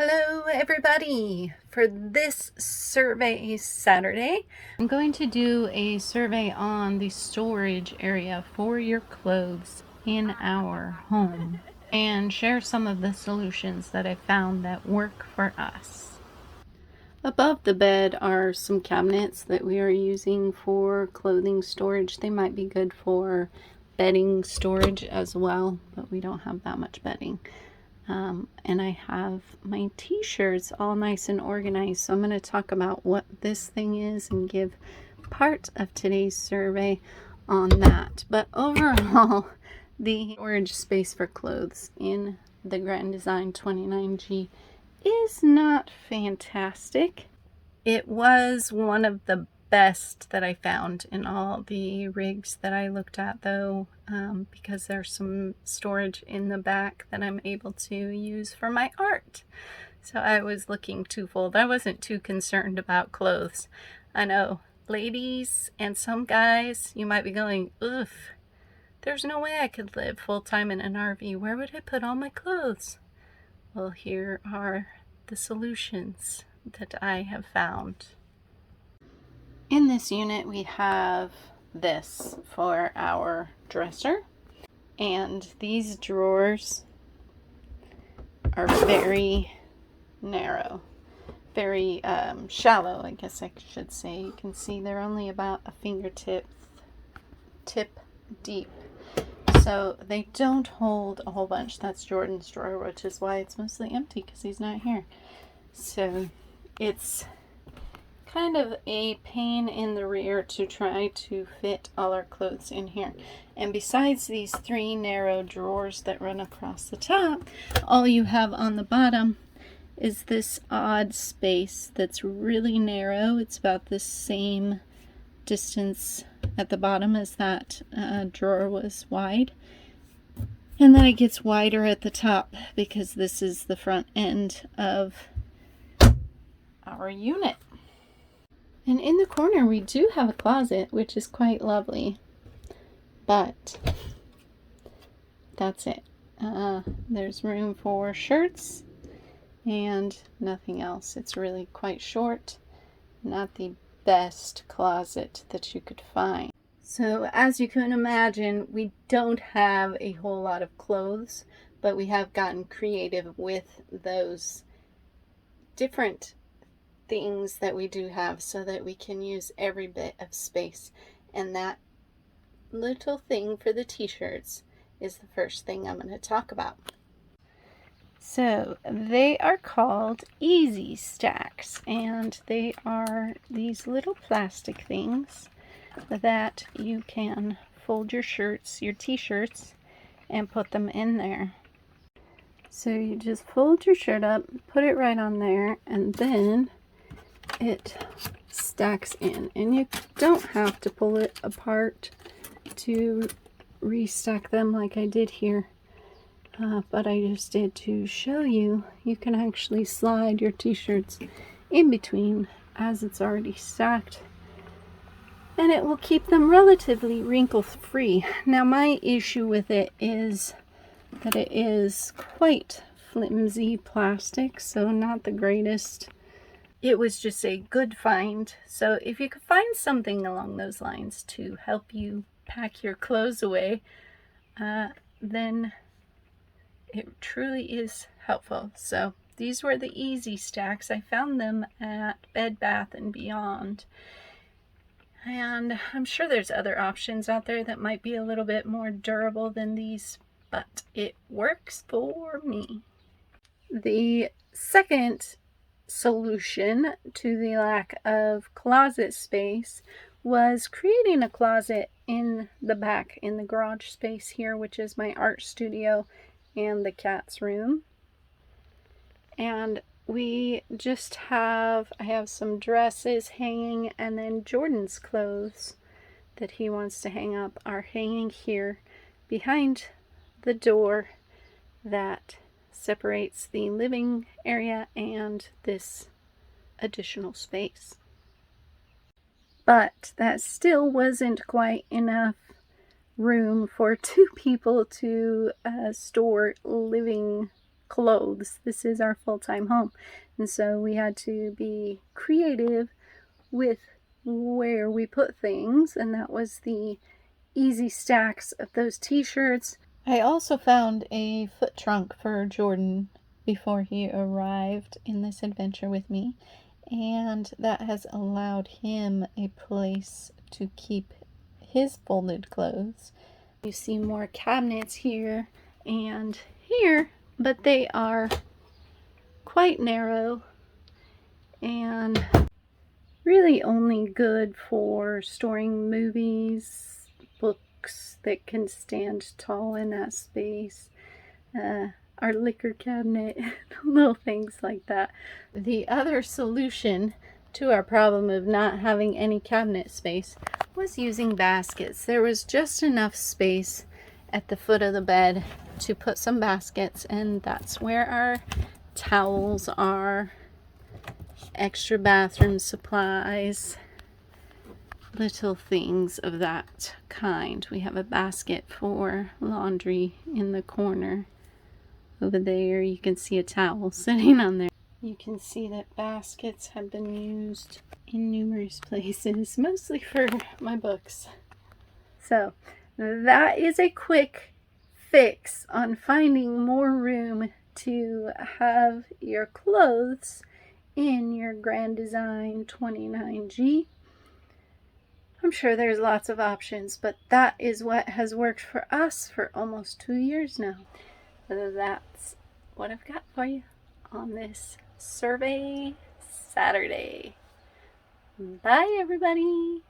Hello everybody! For this survey Saturday, I'm going to do a survey on the storage area for your clothes in our home and share some of the solutions that I found that work for us. Above the bed are some cabinets that we are using for clothing storage. They might be good for bedding storage as well, but we don't have that much bedding. And I have my t-shirts all nice and organized, so I'm going to talk about what this thing is and give part of today's survey on that. But overall, the storage space for clothes in the Grand Design 29G is not fantastic. It was one of the best that I found in all the rigs that I looked at, though, because there's some storage in the back that I'm able to use for my art. So I was looking twofold. I wasn't too concerned about clothes. I know, ladies and some guys, you might be going, ugh, there's no way I could live full-time in an RV. Where would I put all my clothes? Well, here are the solutions that I have found. In this unit, we have this for our dresser, and these drawers are very narrow, very shallow, I guess I should say. You can see they're only about a fingertip deep, so they don't hold a whole bunch. That's Jordan's drawer, which is why it's mostly empty, because he's not here. So it's kind of a pain in the rear to try to fit all our clothes in here. And besides these three narrow drawers that run across the top, all you have on the bottom is this odd space that's really narrow. It's about the same distance at the bottom as that drawer was wide. And then it gets wider at the top because this is the front end of our unit. And in the corner we do have a closet, which is quite lovely, but that's it. There's room for shirts and nothing else. It's really quite short, not the best closet that you could find. So as you can imagine, we don't have a whole lot of clothes, but we have gotten creative with those different things that we do have so that we can use every bit of space. And that little thing for the t-shirts is the first thing I'm going to talk about. So they are called Easy Stacks, and they are these little plastic things that you can fold your shirts, your t-shirts, and put them in there. So you just fold your shirt up, put it right on there, and then it stacks in, and you don't have to pull it apart to restack them like I did here, but I just did to show you. You can actually slide your t-shirts in between as it's already stacked, and it will keep them relatively wrinkle free. Now my issue with it is that it is quite flimsy plastic, so not the greatest. It was just a good find. So if you could find something along those lines to help you pack your clothes away, then it truly is helpful. So these were the Easy Stacks. I found them at Bed Bath & Beyond. And I'm sure there's other options out there that might be a little bit more durable than these, but it works for me. The second solution to the lack of closet space was creating a closet in the back, in the garage space here, which is my art studio and the cat's room. And we just have, I have some dresses hanging, and then Jordan's clothes that he wants to hang up are hanging here behind the door that separates the living area and this additional space. But that still wasn't quite enough room for two people to store living clothes. This is our full-time home. And so we had to be creative with where we put things, and that was the easy stacks of those t-shirts. I also found a foot trunk for Jordan before he arrived in this adventure with me, and that has allowed him a place to keep his folded clothes. You see more cabinets here and here, but they are quite narrow and really only good for storing movies, books that can stand tall in that space, our liquor cabinet, little things like that. The other solution to our problem of not having any cabinet space was using baskets. There was just enough space at the foot of the bed to put some baskets, and that's where our towels are, extra bathroom supplies, little things of that kind. We have a basket for laundry in the corner over there. You can see a towel sitting on there. You can see that baskets have been used in numerous places, mostly for my books. So that is a quick fix on finding more room to have your clothes in your Grand Design 29G. I'm sure there's lots of options, but that is what has worked for us for almost 2 years now. That's what I've got for you on this Survey Saturday. Bye, everybody.